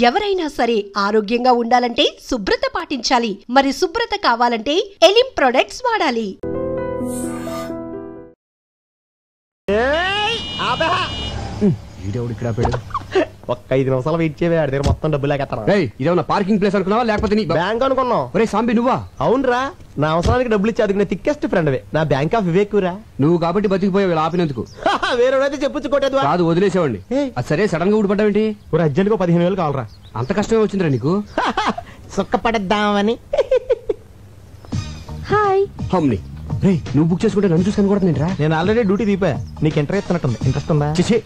ఎవరైనా సరే ఆరోగ్యంగా ఉండాలంటే శుభ్రత పాటించాలి. మరి శుభ్రత కావాలంటే ఎలిం ప్రొడక్ట్స్ వాడాలి. ఒక్క 5 నిమిషాలు వెయిట్ చేయవే, ఆడి దగ్గర మొత్తం డబ్బులు లేకెత్తాను. ఇదేమన్నా పార్కింగ్ ప్లేస్ అనుకున్నావా లేకపోతే నీ బ్యాంక్ అనుకున్నావు? ఒరే సాంబి నువ్వా? అవునరా, నా అవసరానికి డబ్బులు ఇచ్చి అదిగిన థిక్కెస్ట్ ఫ్రెండ్ వే నా బ్యాంక్ ఆఫ్ వివేక్ రా. నువ్వు కాబట్టి బతికిపోయావు ఆపినందుకు. వేరేదైతే చెప్పొచ్చు కొట్టేది కాదు, వదిలేసేవాడిని. అది సరే, సడన్ గా ఊడిపడ్డావేంటి? అర్జెంట్ గా 15,000 కావాలరా. అంత కష్టమే వచ్చిందిరా నీకు? సుఖపడద్దామని. హాయ్ హమ్ని రే, నువ్వు బుక్ చేసుకుంటే నన్ను చూసుకొని కూడా నేనురా. నేను ఆల్రెడీ డ్యూటీ దీపా. నీకు ఇంట్రెస్ట్ ఇస్తున్నట్టుంది. ఇంట్రెస్ట్ ఉందా? చేసే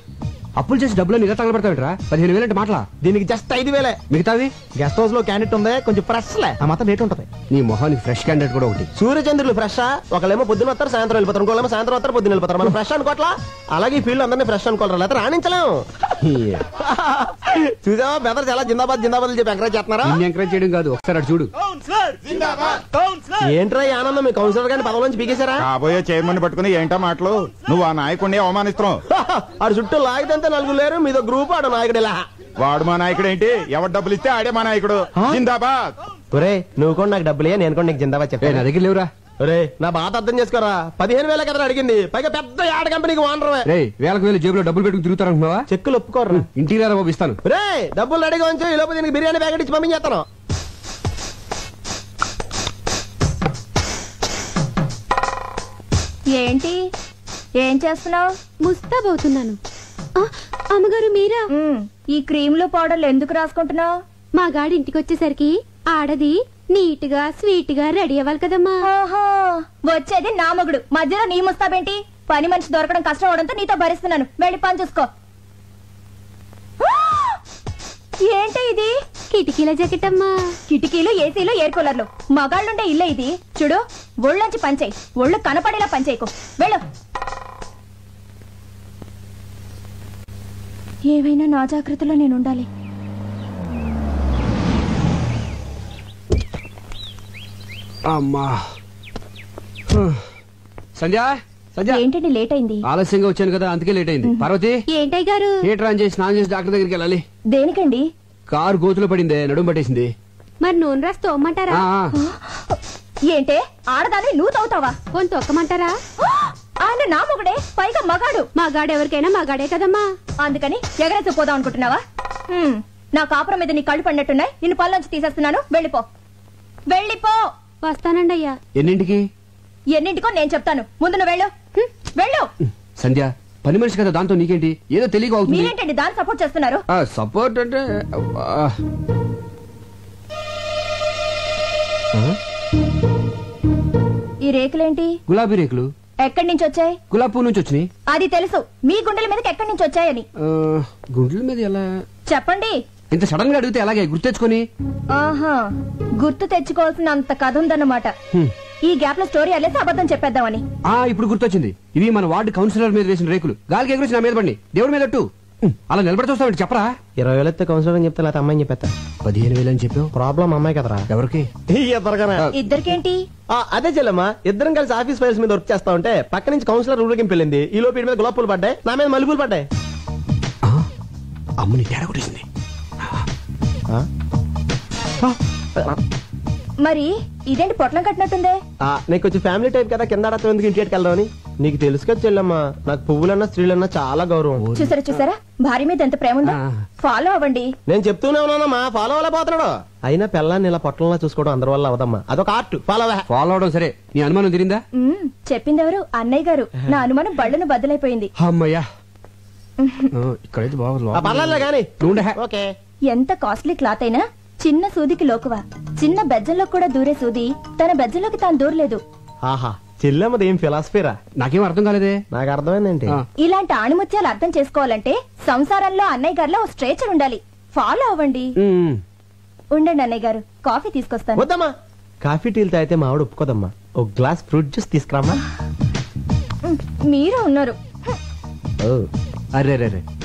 అప్పులు చేసి డబ్బులు ఇలా తగలబెడతావిట్రా? 15,000 అంటే మాటలా? దీనికి జస్ట్ 5,000. మిగతావి గెస్ట్ హౌస్ లో క్యాండిడేట్ ఉంది, కొంచెం ఫ్రెష్ లే, ఆ మాత్రం రేట్ ఉంటది. నీ మొహానికి ఫ్రెష్ క్యాండిడేట్ కూడా ఒకటి. సూర్యచంద్రులు ఫ్రెష్. ఒకళ్ళేమో పొద్దున వస్తారు, సాయంత్రం వెళ్ళిపోతారు. ఇంకోళ్ళేమో సాయంత్రం వస్తారు, పొద్దున వెళ్ళిపోతారు. మనం ఫ్రెష్ అనుకోవట్లా? అలాగే ఈ ఫీల్డ్ అందరినీ ఫ్రెష్ అనుకోవాలి, లేకపోతే రాణించలేము. చూసావా బెదర్ చాలా జిందాబాద్ జిందాబాద్ చెప్పి ఎంకరేజ్ చేస్తున్నారా? ఎంకరేజ్ చేయడం కాదు, ఒకసారి అటు చూడు. ఏంట్రా ఈ ఆనందం? మీ కౌన్సిలర్ గారిని పదవి నుంచి పీకేశారా? కాబోయే చైర్మన్ పట్టుకుని ఏంటా మాటలు? నువ్వు ఆ నాయకుడిని అవమానిస్తున్నావు. ఆడు చుట్టూ లాగితే నలుగురు లేరు, మీదో గ్రూప్. ఆడు నాయకుడు ఇలా. వాడు మా నాయకుడు ఏంటి? ఎవరు డబ్బులు ఇస్తే ఆడే మా నాయకుడు. జిందాబాద్. ఒరే నువ్వు కూడా నాకు డబ్బులే, నేను కూడా నీకు జిందాబాద్ చెప్పాను. నా దగ్గర లేవురా. ఒరే నా బాధ అర్థం చేసుకోరా. 15,000 కదా అడిగింది, పైగా పెద్ద యాడ్ కంపెనీకి ఓనర్. రే, వేలకు వేలు జేబులో డబ్బులు పెట్టుకుని తిరుగుతారనుకున్నావా? చెక్కులు ఒప్పుకోర్రా. ఇంటికి రారా బాబు, ఇస్తాను. రే డబ్బులు రెడీగా ఉంచు, ఈ లోపు దీనికి బిర్యానీ ప్యాకెట్ ఇచ్చి పంపించేస్తాను. ఏంటి ఏం చేస్తున్నావు? ముస్తాబవుతున్నాను. అమ్మగారు మీరా? ఈ క్రీమ్లు పౌడర్లు ఎందుకు రాసుకుంటున్నావు? మా గాడి ఇంటికి వచ్చేసరికి ఆడది నీట్ గా స్వీట్ గా రెడీ అవ్వాలి కదమ్మా. వచ్చేది నా మొగుడు, మధ్యలో నీ ముస్తాబేంటి? పని మనిషి దొరకడం కష్టం అవడంతో నీతో భరిస్తున్నాను. వెళ్ళి పని చూసుకో. ఏంటి ఇది? కిటికీల జాకెట్ అమ్మా. కిటికీలు, ఏసీలు, ఎయిర్ కూలర్లు, మగాళ్ళుండే ఇల్లే ఇది. చూడు, ఒళ్ళొంచి పనిచేయి, ఒళ్ళు కనపడేలా పనిచేయకు. వెళ్ళు. ఏవైనా నా జాగ్రత్తలో నేను ఉండాలి. అమ్మా సంధ్య, సంధ్య ఏంటండి లేట్ అయింది? ఆలస్యంగా వచ్చాను కదా, అందుకే లేట్ అయింది. పార్వతి, ఏంటయ్య గారు? హీటర్ ఆన్ చేసి స్నానం చేసి డాక్టర్ దగ్గరికి వెళ్ళాలి. దేనికండి? కారు గోతులో పడిందే, నడుము పట్టేసింది. మరి నూనె రాసి తోమ్మంటారా? ఏంటే ఆడదాన్ని నువ్వు తవ్వుతావా? పోని తొక్కమంటారా? ఆయన నా మొగుడే, పైగా మగాడు. మగాడు ఎవరికైనా మగాడే కదమ్మా. అందుకని ఎగరేసి పోదాం అనుకుంటున్నావా? నా కాపురం మీద నీ కళ్ళు పడినట్టున్నాయి. నిన్ను పళ్ళొంచి తీసేస్తున్నాను. వెళ్ళిపో, వెళ్ళిపో. వస్తానండి అయ్యా. ఎన్నింటికి? ఎన్నింటికో నేను చెప్తాను, ముందు నువ్వు వెళ్ళు. వెళ్ళు. సంధ్య, పని మనిషి కదా, దాంతో నీకేంటి? ఏదో తెలియక అవుతుంది. మీరేంటండి దాన్ని సపోర్ట్ చేస్తున్నారు? సపోర్ట్ అంటే ఈ రేకులేంటి? గులాబీ రేకులు. ఎక్కడి నుంచి వచ్చాయి? గులాబీ పువ్వు నుంచి వచ్చినాయి. అది తెలుసు, మీ గుండెల మీదకి ఎక్కడి నుంచి వచ్చాయని. గుండెల మీద ఎలా చెప్పండి. ఇంత సడన్ గా అడిగితే అలాగే గుర్తెచ్చుకొని. ఆహా, గుర్తు తెచ్చుకోవాల్సిన అంత కథ ఉందన్నమాట. ఈ గ్యాప్ లో స్టోరీ అల్లేసి అబద్ధం చెప్పేద్దామని. ఇప్పుడు గుర్తొచ్చింది. ఇవి మన వార్డు కౌన్సిలర్ మీద వేసిన రేకులు. గాలికి ఎగురేసి నా మీద పడి దేవుడి మీద అలా నిలబడి చూస్తావు. చెప్పరా? 20,000 ఎత్తే కౌన్సిలర్ అని చెప్తే, లేకపోతే అమ్మాయిని చెప్పేస్తా. 15,000 అని చెప్పావు. ప్రాబ్లం అమ్మాయి కదరా. ఎవరికి? ఇద్దరికేంటి? అదే చెల్లమ్మా, ఇద్దరం కలిసి ఆఫీస్ ఫైల్స్ మీద వర్క్ చేస్తా ఉంటే పక్క నుంచి కౌన్సిలర్ ఊరికి వెళ్ళింది. ఈ లోపు మీద గులాబ్ పూలు పడ్డాయి, నా మీద మల్లెపూలు పడ్డాయి. అమ్మని తేడా కొట్టేసింది. మరి ఇదేంటి పొట్లం కట్టినట్టుందే? నీకు కొంచెం ఫ్యామిలీ టైప్ కదా, కింద ఆడతాం ఎందుకు ఇంటికి వెళ్దామని. నీకు తెలుసు కదా చెల్లమ్మా, నాకు పువ్వులన్నా స్త్రీలన్నా చాలా గౌరవం. చూసారా భార్య మీద ఎంత ప్రేమ ఉందో. ఫాలో అవ్వండి. నేను చెప్తూనే ఉన్నానమ్మా, ఫాలో అవ్వలే పోతున్నాడు. అయినా పిల్లాన్ని ఇలా పొట్టంలా చూసుకోవడం అందరి వల్ల అవదమ్మా, అదొక ఆర్ట్. ఫాలో అవడం సరే, నీ అనుమానం తిరిందా? చెప్పింది ఎవరు? అన్నయ్య గారు. నా అనుమానం బళ్ళను బద్దలైపోయింది. అమ్మయ్యా, ఇక్కడైతే బాగుంది. ఎంత కాస్ట్లీ క్లాత్ అయినా చిన్న సూదికి లోకువా. చిన్న బెజ్జంలో కూడా దూరే సూది తన బెజ్జంలోకి తాను దూరలేదు. ఆహా, చెల్లెమ్మది ఏం ఫిలాసఫీరా? నాకేం అర్థం కాలేదే. నాకు అర్థమైందేంటి? ఇలాంటి ఆణిముత్యాలు అర్థం చేసుకోవాలంటే సంసారంలో అన్నయ్య గారిలో ఓ స్ట్రేచర్ ఉండాలి. ఫాలో అవ్వండి. ఉండండి అన్నయ్య గారు, కాఫీ తీసుకొస్తాను. వద్దమ్మా, కాఫీ టీలు తాగితే మా ఆవిడ ఒప్పుకోదమ్మా. ఒక గ్లాస్ ఫ్రూట్ జ్యూస్ తీసుకురామ్మా. మీరు ఉన్నారు. అరే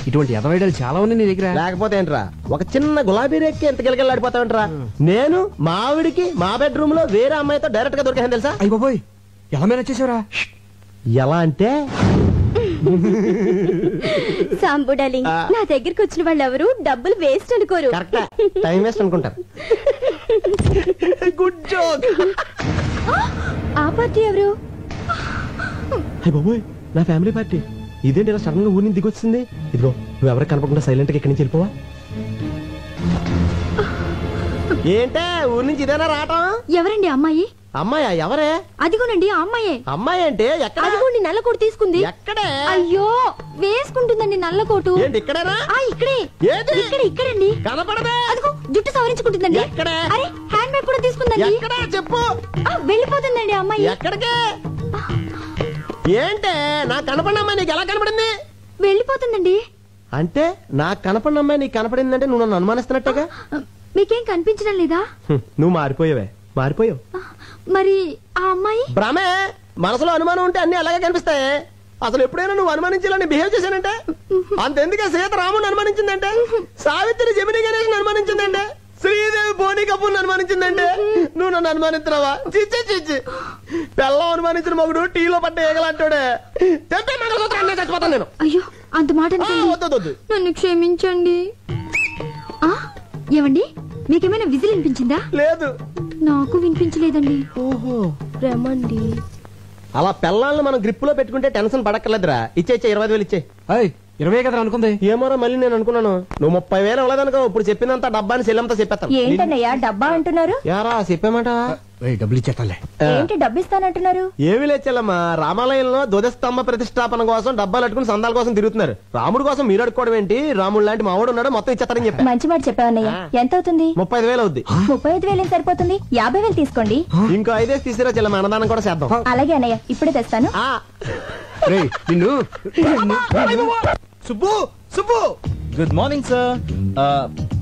ఇటువంటి ఎదవైడలు చాలా ఉన్నాయి నీ దగ్గర. లేకపోతే ఏంట్రా, ఒక చిన్న గులాబీ రేక్కి ఎంత గిలగిలాడిపోతావంటరా. నేను మా ఆవిడికి మా బెడ్రూమ్ లో వేరే అమ్మాయితో డైరెక్ట్ గా దొరికాను తెలుసా? అయ్య బాబోయ్, ఎలా మేనేజ్ చేసావురా? ఎలా అంటే సాంబు డార్లింగ్, నా దగ్గరికి వచ్చిన వాళ్ళు ఎవరు డబ్బులు వేస్ట్ అనుకోరు. కరెక్ట్, టైం వేస్ట్ అనుకుంటారు. Good joke. ఆ పార్టీ ఎవరు? అయ్య బాబోయ్, నా ఫ్యామిలీ పార్టీ. ఇదేంటి ఇలా సడన్ గా ఊరి నుంచి దిగొచ్చింది? ఇదిగో నువ్వు ఎవరికి కనపడకుండా సైలెంట్ గా ఇక్కడి నుంచి వెళ్ళిపోవా? ఏంటే ఊరి నుంచి ఇదేనా రావటం? ఎవరండి అమ్మాయి? అమ్మాయా? ఎవరే? అదిగోనండి ఆ అమ్మాయే. అమ్మాయి అంటే ఎక్కడ? అదిగోండి నల్ల కోటు తీసుకుంది. ఎక్కడే? అయ్యో వేసుకుంటుందండి నల్ల కోటు. ఏంటి ఇక్కడేనా? ఇక్కడే. ఏది? ఇక్కడండి. కనపడదే. అదిగో జుట్టు సవరించుకుంటుందండి. ఎక్కడే? అరే హ్యాండ్ బ్యాగ్ కూడా తీసుకుందండి. ఎక్కడా చెప్పు. వెళ్ళిపోతుందండి అమ్మాయి. ఎక్కడికి? ఏంటే నాకు కనపడిన అమ్మాయి నీకు ఎలా కనపడింది? వెళ్ళిపోతుందండి. అంటే నాకు కనపడిన అమ్మాయి నీకు కనపడిందంటే నువ్వు నన్ను అనుమానిస్తున్నట్టుగా. మీకేం కనిపించడం లేదా? నువ్వు మారిపోయావే, మారిపోయావు. మరి ఆ అమ్మాయి? భ్రమే. మనసులో అనుమానం ఉంటే అన్ని అలాగే కనిపిస్తాయి. అసలు ఎప్పుడైనా నువ్వు అనుమానించాలని బిహేవ్ చేశానంటే? అంతెందుకే సీత రాముని అనుమానించిందంటే, సావిత్రి జమిని గణేష్ అనుమానించిందంటే, శ్రీదేవి బోని కపూర్ అనుమానించిందంటే నువ్వు నన్ను అనుమానిస్తున్నావా? చిచ్చి చిచ్చి. పెళ్ళం అనుమానించిన మగుడు టీలో పడ్డ ఏగలంటాడే. తెంపే మంగళసూత్రం చచ్చిపోతాను నేను. అయ్యో అంత మాట వద్దు. నన్ను క్షమించండి. ఏమండి మీకేమైనా విజిల్ వినిపించిందా? లేదు, నాకు వినిపించలేదండి. ఓహో రమండి. అలా పెళ్ళాలను మనం గ్రిప్ లో పెట్టుకుంటే టెన్షన్ పడక్కర్లేదురా. ఇచ్చే 20,000 ఇచ్చే. 20 కదా అనుకుంది. ఏమోరా మళ్ళీ నేను అనుకున్నాను నువ్వు 30,000 ఇవ్వలేదనుకో. ఇప్పుడు చెప్పినంత డబ్బాని సెల్లంతా చెప్పేస్తాను. ఏంటన్నయ్యా డబ్బా అంటున్నారు? యారా చెప్పామాట. డబ్బులు ఇచ్చేస్తాలే. ఏంటి డబ్బిస్తానంటున్నారు? ఏమీ లేచెల్లమ్మా, రామాలయంలో ధ్వజస్తంభ ప్రతిష్టాపన కోసం డబ్బాలు అట్టుకుని సందాల కోసం తిరుగుతున్నారు. రాముడు కోసం మీరు అడుకోవడం ఏంటి? రాముడు లాంటి మావాడు ఉన్నాడు, మొత్తం ఇచ్చేస్తారని చెప్పా. మంచి మాట చెప్పావన్నయ్య. ఎంత అవుతుంది? 35,000 అవుద్ది. 35,000 ఏం సరిపోతుంది? 50,000 తీసుకోండి. ఇంకో 5 తీసిరా చెల్లమ్మ, అన్నదానం కూడా చేద్దాం. అలాగే అన్నయ్య, ఇప్పుడే తెస్తాను. నిన్ను Subbu Subbu. Good morning sir.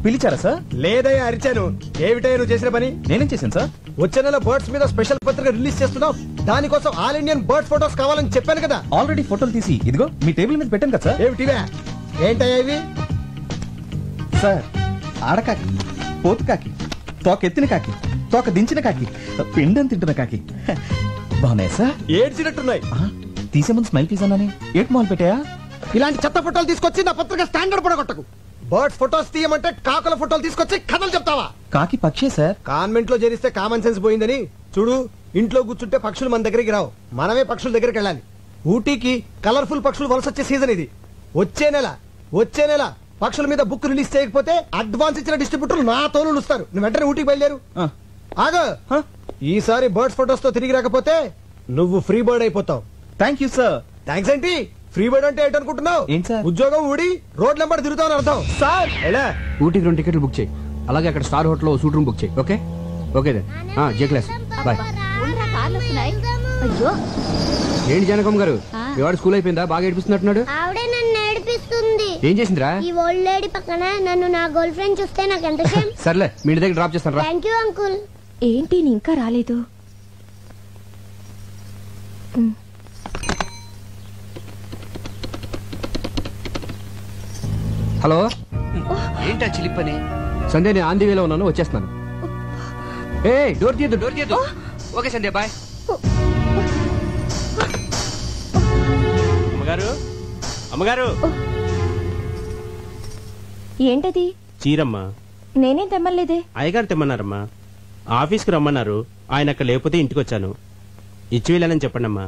పిలిచారా సార్? లేదయ్యా, అరిచాను. ఏమిటయ్యా నువ్వు చేసిన పని? నేనేం చేశాను సార్? వచ్చే నెల బర్డ్స్ మీద స్పెషల్ పత్రిక రిలీజ్ చేస్తున్నావు. దానికోసం ఆల్ ఇండియన్ బర్డ్ ఫోటోస్ కావాలని చెప్పాను కదా. ఆల్రెడీ ఫోటోలు తీసి ఇదిగో మీ టేబుల్ మీద పెట్టాను కదా సార్. ఏమిటివే? ఏంటయ్యా ఇవి? సార్ ఆడకాకి, పోతు కాకి, తోక ఎత్తిన కాకి, తోక దించిన కాకి, పిండం తింటున్న కాకి బాగున్నాయి సార్. ఏడ్చినట్టున్నాయి. తీసే ముందు స్మైల్ ప్లీజ్ అన్నానే. ఏట్ మాల్ పెట్టాయా? ఇలాంటి చెత్త ఫోటోలు తీసుకొచ్చి నా పత్రిక స్టాండర్డ్ పడగొట్టకు. బర్డ్స్ ఫోటోస్ తీయమంటే కాకుల ఫోటోలు తీసుకొచ్చి కథలు చెప్తావా? కాకి పక్షే సార్. కాన్వెంట్ లో చేరిస్తే కామన్ సెన్స్ పోయిందని చూడు. ఇంట్లో కూర్చుంటే పక్షులు మన దగ్గరికి రావు, మనమే పక్షుల దగ్గరికి వెళ్ళాలి. ఊటీకి కలర్ఫుల్ పక్షులు వలస వచ్చే సీజన్ ఇది. వచ్చే నెల పక్షుల మీద బుక్ రిలీజ్ చేయకపోతే అడ్వాన్స్ ఇచ్చిన డిస్ట్రిబ్యూటర్లు నా తోలు ఇస్తారు. నువ్వు వెంటనే ఊటీకి బయలుదేరు. ఆగో, ఈసారి బర్డ్స్ ఫోటోస్ తో తిరిగి రాకపోతే నువ్వు ఫ్రీ బర్డ్ అయిపోతావు. Thank you sir. థ్యాంక్స్ ఏంటి? ఫ్రీ బర్డ్ అంటే ఏంటనుకుంటున్నావు? ఏంటి సార్? ఉద్యోగం ఊడి రోడ్ నెంబర్ తిరుగుతావు అని అర్థం. సార్ ఊటీకి 2 టికెట్లు బుక్ చేయి. అలాగే అక్కడ star hotel suite room book చేయి. Okay okay then. జే క్లాస్ బాయ్. అయ్యో ఏంటి జనకమ్మ గారు, మీ వాడు స్కూల్ అయిపోయిందా? బాగా ఏడిపిస్తున్నట్టున్నాడు. ఆవిడే నన్ను ఏడిపిస్తుంది. ఏం చేసిందిరా? ఈ ఓల్డ్ లేడీ పక్కన నన్ను నా గర్ల్ ఫ్రెండ్ చూస్తే నాకు ఎంత షేమ్. సర్లే మీ ఇంటి దగ్గర డ్రాప్ చేస్తాను రా. Thank you uncle. ఏంటి నీ ఇంకా రాలేదు? హలో, ఏంటా చిలిపని? సంధ్య నేను ఆంధీ వేలో ఉన్నాను, వచ్చేస్తున్నాను. ఏ డోర్ తీయద్దు. ఓకే సంధ్య బాయ్. అమ్మగారు ఏంటది? చీరమ్మా. నేనేం తెమ్మలేదే. అయ్యగారు తెమ్మన్నారమ్మా. ఆఫీస్కి రమ్మన్నారు, ఆయన అక్కడ లేకపోతే ఇంటికి వచ్చాను. ఇచ్చి వెళ్ళానని చెప్పండమ్మా.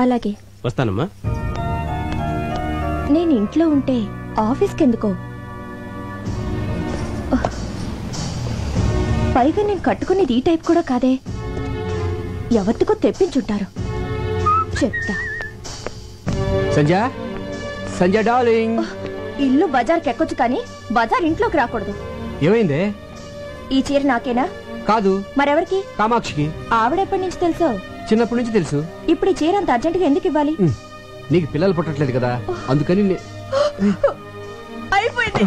అలాగే వస్తానమ్మా. నేను ఇంట్లో ఉంటే ఆఫీస్కి ఎందుకో? పైగా నేను కట్టుకునేది ఈ టైప్ కూడా కాదే. ఎవరికో తెప్పించుంటారు. చెప్తా. సంజయ్ డార్లింగ్. ఇల్లు బజార్కి ఎక్కొచ్చు కానీ బజార్ ఇంట్లోకి రాకూడదు. ఏమైంది? ఈ చీర నాకేనా? కాదు, మరెవరికి? కామాక్షికి. ఆవిడెప్పటి నుంచి తెలుసో? చిన్నప్పటి నుంచి తెలుసు. ఇప్పుడు ఈ చీర అంత అర్జెంట్ గా ఎందుకు ఇవ్వాలి? నీకు పిల్లలు పుట్టట్లేదు కదా, అందుకని అయిపోయింది.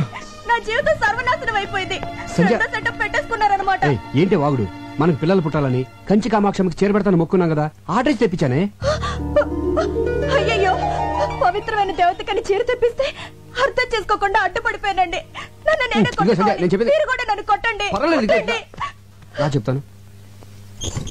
నా జీవితం సర్వనాశనం అయిపోయింది. సెటప్ పెట్టేసుకున్నారన్నమాట. ఏంటి వాగుడు? మనకు పిల్లలు పుట్టాలని కంచి కామాక్షమికి చేరబెడతాను మొక్కున్నాం కదా, ఆర్డర్ తెప్పించానే. అయ్యయ్యో, పవిత్రమైన దేవతకని చీర తెప్పిస్తే అర్థం చేసుకోకుండా అడ్డుపడిపోయానండి. మీరు కూడా నన్ను కొట్టండి. నా చెప్తాను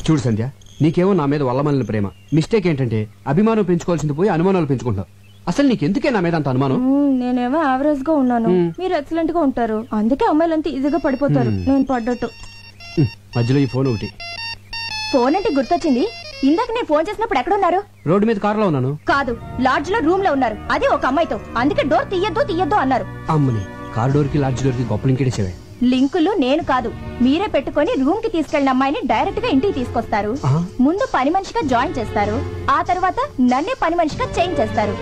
చూడు సంధ్య, నీకేమో నా మీద వల్లమల్లిన ప్రేమ. మిస్టేక్ ఏంటంటే అభిమానం పెంచుకోవాల్సింది పోయి అనుమానాలు పెంచుకుంటావు. అసలు నీకెందుకే నా మీద అంత అనుమానం? నేనేమో యావరేజ్ గా ఉన్నాను, మీరు ఎక్సలెంట్ గా ఉంటారు, అందుకే అమ్మాయిలంతా ఈజీగా పడిపోతారు. నేను పడ్డట్టు. మధ్యలో ఈ ఫోన్ ఒకటి. ఫోన్ అంటే గుర్తొచ్చింది, ఇందాక నేను ఫోన్ చేసినప్పుడు ఎక్కడున్నారు? రోడ్డు మీద కారులో ఉన్నాను. కాదు, లాడ్జ్ లో రూమ్ లో ఉన్నారు, అది ఒక అమ్మాయితో. అందుకే డోర్ తీయద్దు అన్నారు. అమ్మని, కార్ డోర్ కి లాడ్జ్ డోర్ కి గొప్ప లింక్ ఇచ్చేవే. లింకులు నేను కాదు, మీరే పెట్టుకొని రూమ్ కి తీసుకెళ్లిన అమ్మాయిని డైరెక్ట్ గా ఇంటికి తీసుకొస్తారు. ముందు పని మనిషిగా జాయిన్ చేస్తారు, ఆ తర్వాత నన్నే పని మనిషిగా చేంజ్ చేస్తారు.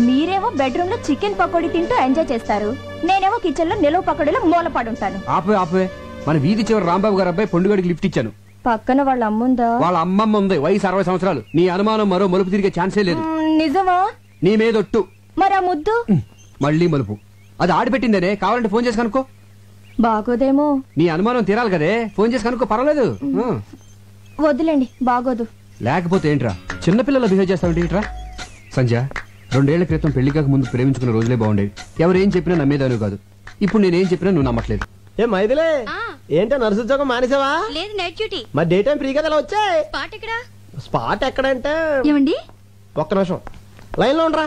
మీరేమో బెడ్రూమ్ లో చికెన్ పకోడీ తింటూ ఎంజాయ్ చేస్తారు, నేనేమో కిచెన్ లో నిలువ పకోడీలో మూలపడుంటాను. ఆపే మన వీధి చివరి రాంబాబు గారు అబ్బాయి పొండుగడికి లిఫ్ట్ ఇచ్చాను. పక్కన వాళ్ళ అమ్ముందా? వాళ్ళ అమ్మమ్మ ఉంది, వయసు 60 సంవత్సరాలు. నీ అనుమానం మరో మలుపు తిరిగే ఛాన్సే లేదు. నిజమా? నీ మీదొట్టు. మరి ఆ ముద్దు? మళ్ళీ మలుపు. అది ఆడిపెట్టిందనే, కావాలంటే ఫోన్ చేసి కనుక్కో. బాగోదేమో. నీ అనుమానం తీరాలి కదే, ఫోన్ చేసి కనుక్కో, పర్వాలేదు. వద్దులేండి, బాగోదు. లేకపోతే ఏంట్రా చిన్నపిల్లలు బిహేవ్ చేస్తావు ఏంట్రా? సంజయ్, 2 ఏళ్ల క్రితం పెళ్లి కాక ముందు ప్రేమించుకున్న రోజులే బాగుండేవి. ఎవరేం చెప్పినా నమ్మేదాను కాదు. ఇప్పుడు నేనేం చెప్పినా నువ్వు నమ్మట్లేదు. ఏ మైదిలే, ఏంటో నర్సు ఉద్యోగం మానేసావా? లేదు, నైట్ డ్యూటీ. మరి డే టైం ఫ్రీ కదా ఇలా వచ్చాయి. స్పాట్ ఎక్కడంటే ఏమండి? ఒక్క నిమిషం లైన్ లో ఉండరా.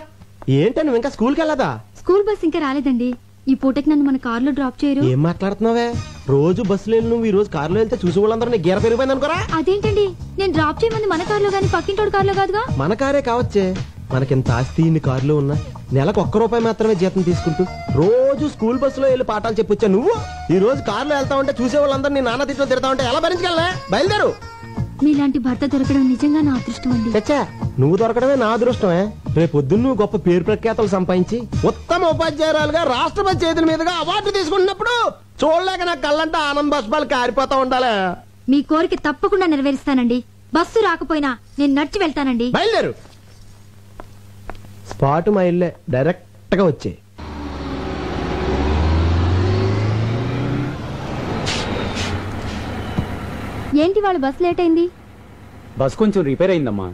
ఏంటి నువ్వు ఇంకా స్కూల్కి వెళ్ళదా? స్కూల్ బస్ ఇంకా రాలేదండి. ఈ పూటకి నన్ను మన కారులో డ్రాప్ చేయరు. ఏం మాట్లాడుతున్నావే? రోజు బస్సులో వెళ్ళి నువ్వు ఈ రోజు కారులో వెళ్తే చూసి వాళ్ళందరూ నీ గీర పెరిగిపోయింది అనుకోరా. అదేంటండి, నేను డ్రాప్ చేయమంది మన కారులో గానీ పక్కింటోడు కారులో కాదుగా. మన కారే కావచ్చే, మనకింత ఆస్తి ఇన్ని కారులో ఉన్నా నెలకు ₹1 మాత్రమే జీతం తీసుకుంటూ రోజు స్కూల్ బస్సులో వెళ్ళి పాఠాలు చెప్పొచ్చా నువ్వు? ఈ రోజు కారులో వెళ్తా ఉంటే చూసే వాళ్ళందరూ నీ నాన్న తిట్లో తిడతా ఉంటే ఎలా భరించగలనే? బయలుదేరు. మీలాంటి భర్త దొరకడం నిజంగా నా అదృష్టం అండి. చచ్చా, నువ్వు దొరకడమే నా అదృష్టమే. రేపొద్దున్న నువ్వు గొప్ప పేరు ప్రఖ్యాతలు సంపాదించి ఉత్తమ ఉపాధ్యాయురాలుగా రాష్ట్రపతి చేతుల మీదుగా అవార్డు తీసుకుంటున్నప్పుడు చూడలేక నా కళ్ళంటే ఆనంద బాష్పాలు కారిపోతా ఉండాలి. మీ కోరిక తప్పకుండా నెరవేరుస్తానండి. బస్సు రాకపోయినా నేను నడిచి వెళ్తానండి. బయలుదేరు. స్పాట్ మా ఇల్లే, డైరెక్ట్ గా వచ్చే. ఏంటి వాళ్ళ బస్ లేట్ అయింది? బస్ కొంచెం రిపేర్ అయిందమ్మా.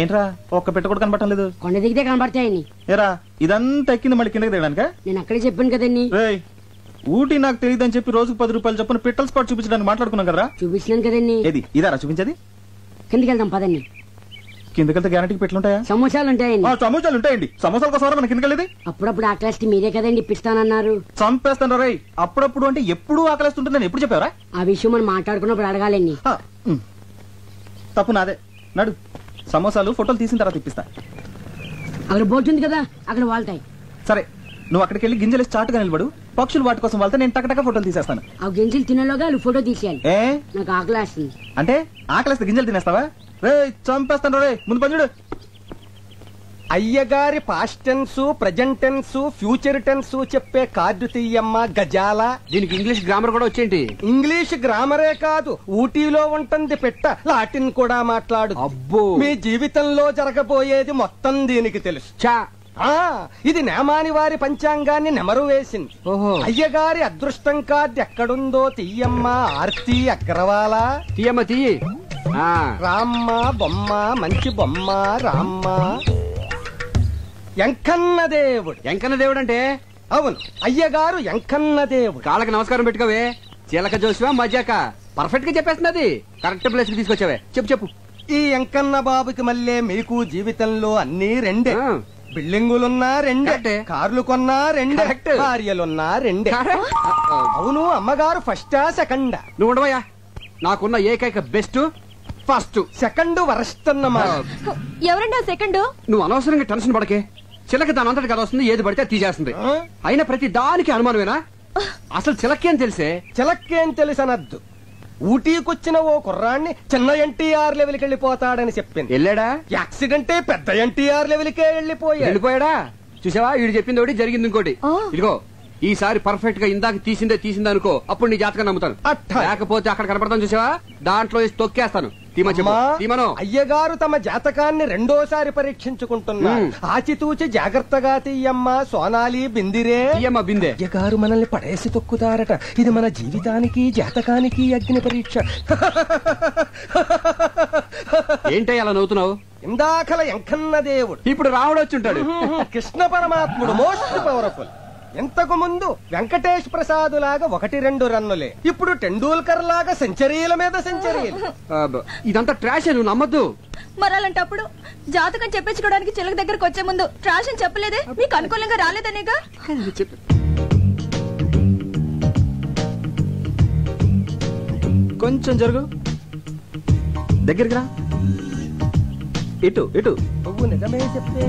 ఏంట్రా ఒక్క పెట్ట కూడా కనబడటం లేదు? కొండ దిగితే కనబడతాయని. ఏరా ఇదంతా ఎక్కింది మళ్ళీ కిందకి దిగడానికా? నేను అక్కడే చెప్పాను కదండి. ఊటీ నాకు తెలియదని చెప్పి రోజుకు ₹10 చొప్పున పిట్టల్ స్పాట్ చూపించడానికి మాట్లాడుకున్నాం కదరా. చూపించినాను కదండి. ఏది ఇదారా చూపించేది? కిందకి వెళ్దాం పదండి. కిందకెళ్తే గ్యారంటీకి పెట్లుంటాయా? సమోసాలు ఉంటాయండి. సమోసాలు ఉంటాయండి. సమోసాల కోసం మన కిందకెళ్ళేది. అప్పుడప్పుడు ఆకలిస్తే మీరే కదండి ఇప్పిస్తానన్నారు. చంపేస్తాను రై. అప్పుడప్పుడు అంటే ఎప్పుడు ఆకలిస్తుంటుందని ఎప్పుడు చెప్పావరా? ఆ విషయం మనం మాట్లాడుకున్నప్పుడు అడగాలండి. తప్పు నాదే. నడు, సమోసాలు ఫోటోలు తీసిన తర్వాత ఇప్పిస్తా. అక్కడ బోట్ ఉంది కదా, అక్కడ వాళ్తాయి. సరే, నువ్వు అక్కడికి వెళ్ళి గింజలు చాటుగా నిలబడు. పక్షులు వాటి కోసం వెళ్తే నేను టకటక ఫోటోలు తీసేస్తాను. ఆ గింజలు తినేలోగా ఫోటో తీసేయాలి. నాకు ఆకలి వేస్తుంది. అంటే ఆకలిస్తే గింజలు తినేస్తావా? రే చంపేస్తాను రే. ముందు పని చూడు. అయ్యగారి past tense, present tense, future tense చెప్పే కార్డు తీయమ్మ గజాల. దీనికి ఇంగ్లీష్ గ్రామర్ కూడా వచ్చేంటి? ఇంగ్లీష్ గ్రామరే కాదు, ఊటీలో ఉంటుంది పెట్ట, లాటిన్ కూడా మాట్లాడు. అబ్బో, మీ జీవితంలో జరగబోయేది మొత్తం దీనికి తెలుసు. ఇది నేమాని వారి పంచాంగాన్ని నెమరు వేసింది. అయ్యగారి అదృష్టం కార్డు ఎక్కడుందో తీయమ్మ. ఆర్తి అగ్రవాల. తీయమ్మ తీయి. రామ్మ బొమ్మ, మంచి బొమ్మ రామ్మ. ఎంకన్న దేవుడు. ఎంకన్న దేవుడు అంటే? అవును, అయ్యగారు ఎంకన్న దేవుడు. కాళ్ళకి నమస్కారం పెట్టుకోవే. చీలక జోసివా మజాక పర్ఫెక్ట్ గా చెప్పేస్తున్నది. కరెక్ట్ ప్లేస్ కి తీసుకొచ్చావే. చెప్పు. ఈ ఎంకన్న బాబుకి మళ్ళీ మీకు జీవితంలో అన్ని రెండే. బిల్డింగులున్నా రెండే, కార్లు కొన్నా రెండే, భార్యలున్నా రెండే. అవును, అమ్మగారు ఫస్టా సెకండా? నువ్వు ఉండవయ్యా. నాకున్న ఏకైక బెస్ట్ ఫస్ట్, సెకండ్ వరస్ట్ అన్నమాట. ఎవరండి సెకండ్? నువ్వు అనవసరంగా టెన్షన్ పడకే. చిలక దానంతటి కదా వస్తుంది, ఏది పడితే తీసేస్తుంది. అయినా ప్రతి దానికి అనుమానమేనా? అసలు చిలకేం తెలిసే? చిలకేం తెలుసనద్దు. ఊటీకొచ్చిన ఓ కుర్రాన్ని చిన్న ఎన్టీఆర్ లెవెల్కి వెళ్ళిపోతాడని చెప్పింది. వెళ్ళాడా? యాక్సిడెంటే పెద్ద ఎన్టీఆర్ లెవెల్కే వెళ్ళిపోయాడా? చూసావా, వీడు చెప్పింది ఒకటి, జరిగింది ఇంకోటి. ఇదిగో, ఈసారి పర్ఫెక్ట్ గా ఇందాక తీసిందే అనుకో, అప్పుడు నీ జాతకం నమ్ముతాను. లేకపోతే అక్కడ కనపడతాను చూసావా, దాంట్లో తొక్కేస్తాను. అయ్యగారు తమ జాతకాన్ని రెండోసారి పరీక్షించుకుంటున్నారు. ఆచితూచి జాగ్రత్తగా తీయమ్మ సోనాలి బిందిరే. బిందే. అయ్యగారు మనల్ని పడేసి తొక్కుతారట. ఇది మన జీవితానికి జాతకానికి అగ్ని పరీక్ష. ఏంటో అలా నవ్వుతున్నావు? ఇందాకల ఎంకన్న దేవుడు, ఇప్పుడు రాముడు వచ్చి ఉంటాడు. కృష్ణ పరమాత్ముడు మోస్ట్ పవర్ఫుల్. ఇంతకు ముందు వెంకటేష్ ప్రసాద్ లాగా 1-2 రన్నులే, ఇప్పుడు టెండూల్కర్ లాగా సెంచరీల మీద సెంచరీలు. ఇదంతా ట్రాష్, నువ్వు నమ్మద్దు. మరాలంటప్పుడు జాతకం చెప్పించుకోవడానికి చిలక దగ్గరకు వచ్చే ముందు ట్రాష్ అని చెప్పలేదే? మీకు అనుకూలంగా రాలేదనేగా. కొంచెం జరుగు, దగ్గరికి రా, ఇటు ఇటు. నువ్వు నిజమే చెప్తే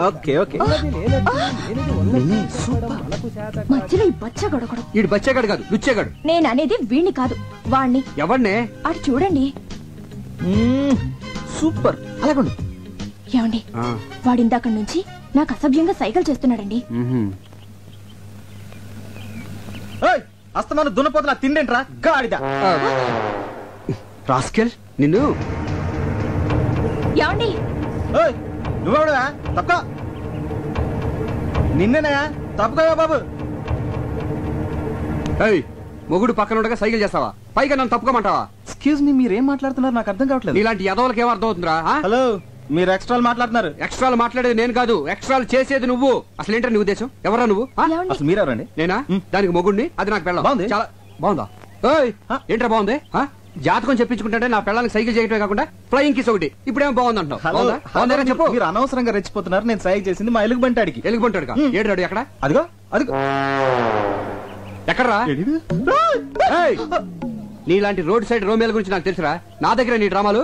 ఓకే ఓకే. మధ్యలో ఈ బచ్చగడొకడు. ఈడు బచ్చేగాడు కాదు, లుచ్చేగాడు. నేను అనేది వీణ్ణి కాదు, వాణ్ణి. ఎవరినే? అటు చూడండి. సూపర్, అలాగండి. ఏమండి, వాడిందాక నుంచి నాకు అసభ్యంగా సైకిల్ చేస్తున్నాడండి. అస్తమాను దున్నపోతున్నా తిండేంట్రా గాడిద. రాస్కెల్ నిన్ను. ఏమండి, నువ్వెవడా? తప్ప నిన్నేనా? తప్పుకోవా బాబు. మొగుడు పక్కన ఉండగా సైకిల్ చేస్తావా? పైగా నన్ను తప్పుకోమంటావా? ఎక్స్క్యూజ్ మీ, మీరేం మాట్లాడుతున్నారు నాకు అర్థం కావట్లేదు. ఇలాంటి యదవులకి ఏం అర్థం అవుతుందిరా? హలో, మీరు ఎక్స్ట్రాలు మాట్లాడుతున్నారు. ఎక్స్ట్రాలు మాట్లాడేది నేను కాదు, ఎక్స్ట్రాలు చేసేది నువ్వు. అసలు ఏంటో నీ ఉద్దేశం? ఎవరా నువ్వు? అసలు మీరెవరండి? నేనా? దానికి మొగుడిని, అది నాకు పెళ్ళం. బాగుంది. చాలా బాగుందా? ఏంట్రా బాగుంది? జాతకం చెప్పించుకుంటే నా పెళ్ళానికి సైకిల్ చేయటమే కాకుండా ఫ్లయింగ్ కిస్ ఒకటి. ఇప్పుడేమో బాగుంది అంటున్నావు. చెప్పు. మీరు అనవసరంగా రెచ్చిపోతున్నారు. నేను సైకిల్ చేసింది మా ఎలుగు బంటాడికి. ఎలుగు బంటాడు ఏడాడు ఎక్కడ? అదిగో అదిగో. ఎక్కడరా? నీలాంటి రోడ్ సైడ్ రోమేల గురించి నాకు తెలుసురా. నా దగ్గర నీ డ్రామాలు.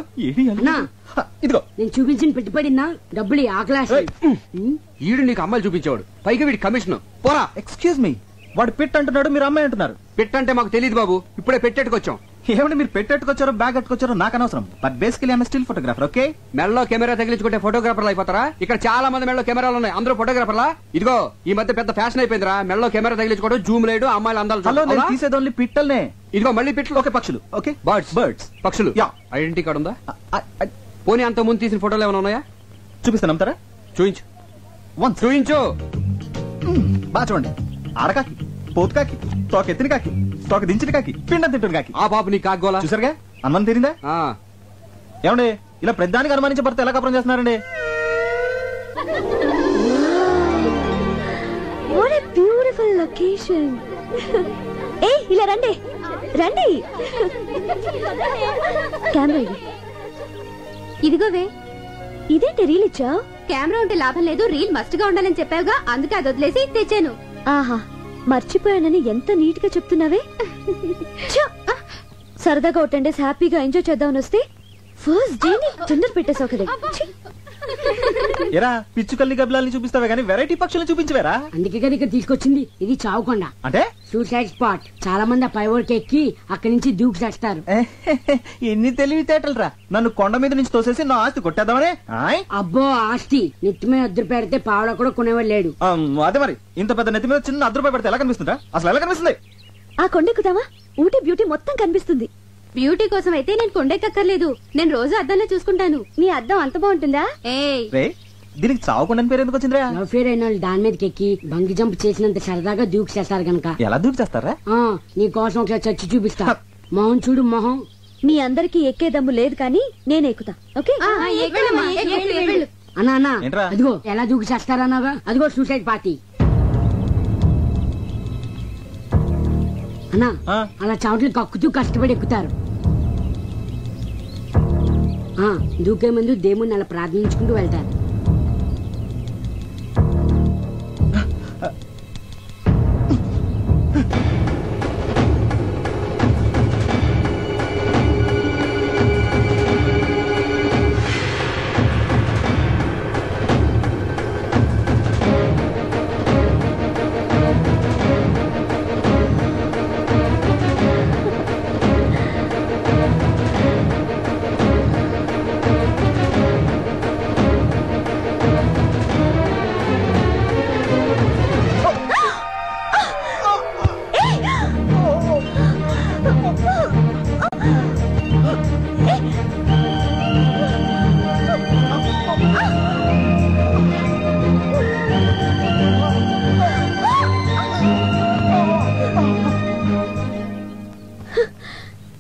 ఇదిగో నేను చూపించిన పెట్టుబడినా డబ్బులు ఆకలేసి. ఈడు నీకు అమ్మాయిలు చూపించేవాడు, పైగా వీడి కమిషన్. పోరా. ఎక్స్క్యూజ్ మీ, వాడు పెట్ అంటున్నాడు, మీరు అమ్మాయి అంటున్నారు. పెట్టంటే మాకు తెలియదు బాబు, ఇప్పుడే పెట్టెట్టుకొచ్చాం. ఏమంటే మీరు పెట్టెట్టుకొచ్చారో బ్యాగ్ కట్టుకొచ్చారో నాకు అనవసరం. But basically I'm still photographer. Okay, మెడలో కెమెరా తగిలించుకుంటే ఫోటోగ్రాఫర్లు అయిపోతారా? ఇక్కడ చాలా మంది మెడలో కెమెరాలు ఉన్నాయి, అందరూ ఫోటోగ్రాఫర్లా? ఇదిగో ఈ మధ్య పెద్ద ఫ్యాషన్ అయిపోయిందిరా మెడలో కెమెరా తగిలించుకోవడం, జూమ్ లేడు, అమ్మాయిలు అందాలు. హలో, నేను తీసేది ఓన్లీ పిట్టల్నే. ఇదిగో మళ్ళీ పిట్టలు. ఓకే, పక్షులు. Okay, birds. బర్డ్స్, పక్షులు. ఐడెంటిటీ కార్డు ఉందా? పోనీ అంత ముందు తీసిన ఫోటోలు ఏమైనా ఉన్నాయా? చూపిస్తాను, నమ్ముతారా? చూయించు. చూయించు. బాగా చూడండి. ఆడకాకి, పోతు కాకి, తోక ఎత్తిన కాకి, తోక దించిన కాకి, పిండం తింటున్న కాకి. ఆ బాబు నీ కాగోలా చూసారుగా? అనుమానం తీరిందా? ఏమండి, ఇలా ప్రధానికి అనుమానించే భర్త ఎలా కపరం చేస్తున్నారండి? Beautiful location. ఏ ఇలా రండి రండి. కెమెరా ఇదిగోవే. ఇదేంటి రీల్ ఇచ్చా? కెమెరా ఉంటే లాభం లేదు, రీల్ మస్ట్ గా ఉండాలని చెప్పావుగా, అందుకే అది వదిలేసి తెచ్చాను. ఆహా, మర్చిపోయానని ఎంత నీట్ గా చెప్తున్నావే. సరదాగా ఒక 10 days హ్యాపీగా ఎంజాయ్ చేద్దామని వస్తే ఫస్ట్ డే టెండర్ పెట్టేసావు కదా. ఎరా పిచ్చుకల్లి గబ్బలాల్ని చూపిస్తావే గానీ వెరైటీ పక్షులను చూపించవేరా? అందుకే కదా ఇక్కడ తీసుకొచ్చింది. ఇది చావుకొండ అంటే సూసైడ్ స్పాట్. చాలా మంది ఆ పైవోర్కి ఎక్కి అక్కడి నుంచి దూకి చేస్తారు. ఎన్ని తెలివితేటలు రా. నన్ను కొండ మీద నుంచి తోసేసి నా ఆస్తి కొట్టేద్దామనే? అబ్బో ఆస్తి నెత్తి మీద అద్దరు పెడితే పావడ కూడా కొనేవాడు లేడు. అదే మరి, ఇంత పెద్ద నెత్తి మీద చిన్న ₹1 పెడితే ఎలా కనిపిస్తుందా? అసలు ఎలా కనిపిస్తుంది? ఆ కొండెక్కుతావా? ఊటీ బ్యూటీ మొత్తం కనిపిస్తుంది. బ్యూటీ కోసం అయితే నేను కొండెక్కర్లేదు, నేను రోజు అద్దంలో చూసుకుంటాను. నీ అద్దం అంత బాగుంటుందా? దీనికి చావుకుండా పేరు ఎందుకు వచ్చిందిరా? లవ్ ఫేర్ అయిన వాళ్ళు దాని మీదకి ఎక్కి బంగి జంప్ చేసినంత సరదాగా దూకి చేస్తారు గనక. ఎలా దూకి చేస్తారా? నీ కోసం ఒకసారి చచ్చి చూపిస్తా. మొహం చూడు మొహం. మీ అందరికి ఎక్కే దమ్ము లేదు కానీ నేను ఎక్కుతా. ఓకే అన్నా అదిగో ఎలా దూకి చేస్తారన్నాగా, అదిగో సూసైడ్ పార్టీ. అన్నా అలా చవట్లు కక్కుతూ కష్టపడి ఎక్కుతారు. దూకే ముందు దేవుణ్ణి అలా ప్రార్థించుకుంటూ వెళ్తారు.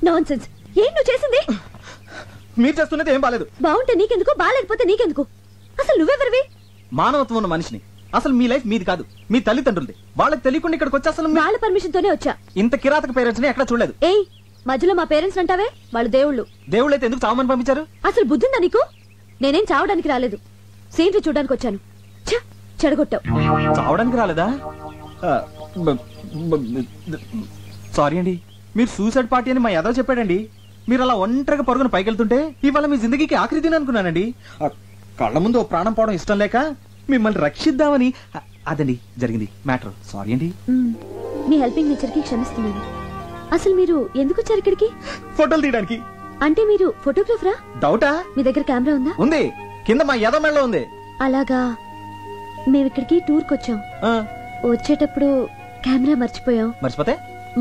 నాన్సెన్స్. ఏం నువ్వు చేసింది? మీరు చేస్తున్నది ఏం బాలేదు. బాగుంటే నీకెందుకు, బాగాలేకపోతే నీకెందుకు? అసలు నువ్వెవరివి? మానవత్వం ఉన్న మనిషిని. అసలు మీ లైఫ్ మీది కాదు, మీ తల్లిదండ్రులది. వాళ్ళకి తెలియకుండా ఇక్కడికి వచ్చి అసలు వాళ్ళ పర్మిషన్ తోనే వచ్చా. ఇంత కిరాతక పేరెంట్స్ ని ఎక్కడ చూడలేదు. ఏయ్, మధ్యలో మా పేరెంట్స్ అంటావే, వాళ్ళు దేవుళ్ళు. దేవుళ్ళైతే ఎందుకు చావమని పంపించారు? అసలు బుద్ధిందా నీకు? నేనేం చావడానికి రాలేదు, సీనరీ చూడడానికి వచ్చాను. చెడగొట్టావు. చావడానికి రాలేదా? సారీ అండి, మీరు సూసైడ్ పార్టీ అని మా యాదవ్ చెప్పాడండి. మీరు అలా ఒంటరిగా పరుగున పైకెళ్తుంటే ఇవాళ మీ జిందగీకి ఆఖరి దిన అనుకున్నానండి. కళ్ళ ముందు ఓ ప్రాణం పోవడం ఇష్టం లేక మిమ్మల్ని రక్షిద్దామని. అదండి జరిగింది మ్యాటర్. సారీ అండి. మీ హెల్పింగ్ నేచర్ కి క్షమిస్తున్నాను. అసలు మీరు ఎందుకు వచ్చారు ఇక్కడికి? ఫోటోలు తీయడానికి. అంటే మీరు ఫోటోగ్రాఫరా? డౌటా? మీ దగ్గర కెమెరా ఉందా? ఉంది, కింద మా యాదవ్ మెడలో ఉంది. అలాగా. మేము ఇక్కడికి టూర్కి వచ్చాం. వచ్చేటప్పుడు కెమెరా మర్చిపోయాం. మర్చిపోతే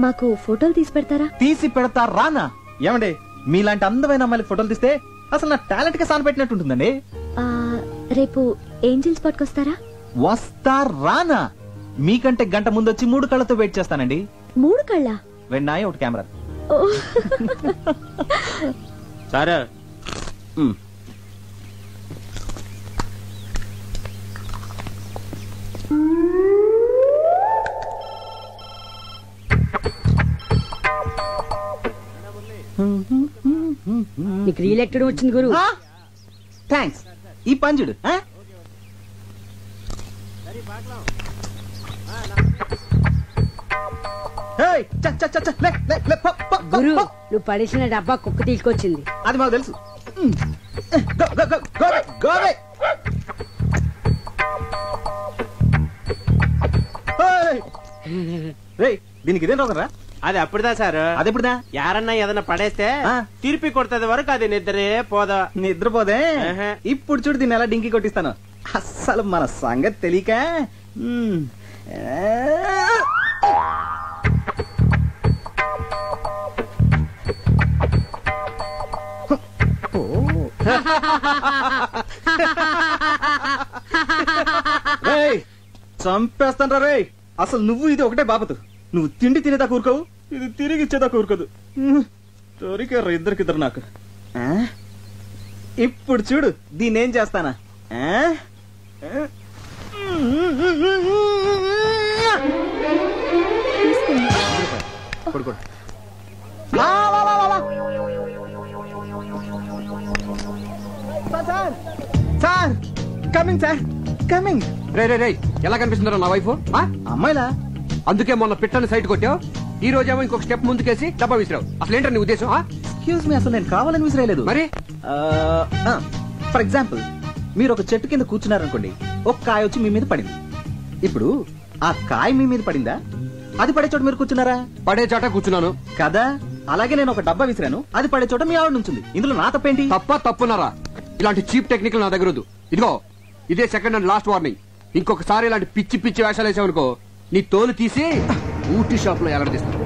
మాకు ఫోటోలు తీసి పెడతారా? తీసి పెడతా రానా? ఏమండి, మీలాంటి అందమైన అమ్మాయిలకి ఫోటోలు తీస్తే అసలు నా టాలెంట్ కి సాన పెట్టినట్టు ఉంటుందండి. రేపు ఏంజిల్ స్పాట్ కి వస్తారా? వస్తా రానా? మీకంటే గంట ముందు వచ్చి 3 కళ్ళతో వెయిట్ చేస్తానండి. 3 కళ్ళ? వెన్నాయి ఒకటి కెమెరా. సరే. నీకు రీఎలెక్టెడ్ వచ్చింది గురు. థ్యాంక్స్. ఈ పంజుడు గురు, నువ్వు పడేసిన డబ్బా కుక్క తీసుకొచ్చింది. అది మాకు తెలుసు. దీనికి ఇదేం రోగరా? అది అప్పుడుదా సార్. అది ఎప్పుడుదా? యారన్నా ఏదన్నా పడేస్తే తిరిపి కొడుతుంది వరకు అది నిద్రే పోదా. నిద్రపోదే. ఇప్పుడు చూడు దీన్ని ఎలా డింకి కొట్టిస్తాను. అస్సలు మన సంగతి తెలియక. చంపేస్తాను రే. అసలు నువ్వు ఇది ఒకటే బాబతు. నువ్వు తిండి తినేదా కూరుకోవు, ఇది తిరిగి ఇచ్చేదా కూరుకోదు. దొరికారు ఇద్దరికిద్దరు నాకు. ఇప్పుడు చూడు దీన్ని ఏం చేస్తానా. Sir coming sir coming. రే రే రే, ఎలా కనిపిస్తున్నారో నా వైఫ్? అమ్మాయిలా? అందుకే మొన్న పిట్టని సైట్ కొట్టావు, ఈ రోజేమో ఇంకొక స్టెప్ ముందుకేసి డబ్బా విసిరావు. అసలు ఏంటో నీ ఉద్దేశం? ఎక్స్క్యూజ్ మీ, అసలు నేను కావాలని విసిరేయలేదు. మరి ఫర్ ఎగ్జాంపుల్, మీరు ఒక చెట్టు కింద కూర్చున్నారనుకోండి, ఒక కాయ వచ్చి మీ మీద పడింది. ఇప్పుడు ఆ కాయ మీ మీద పడిందా? అది పడే చోట మీరు కూర్చున్నారా? పడే చోట కూర్చున్నాను కదా. అలాగే నేను ఒక డబ్బా విసిరాను, అది పడే చోట మీ ఆవిడ నుంచింది. ఇందులో నా తప్పేంటి? తప్పున్నారా? ఇలాంటి చీప్ టెక్నిక్ నా దగ్గర వద్దు. ఇదిగో ఇదే సెకండ్ అండ్ లాస్ట్ వార్నింగ్. ఇంకొకసారి ఇలాంటి పిచ్చి పిచ్చి వేషాలు వేసావనుకో, నీ తోలు తీసి ఊటీ షాప్ లో ఎలాడదీస్తాను.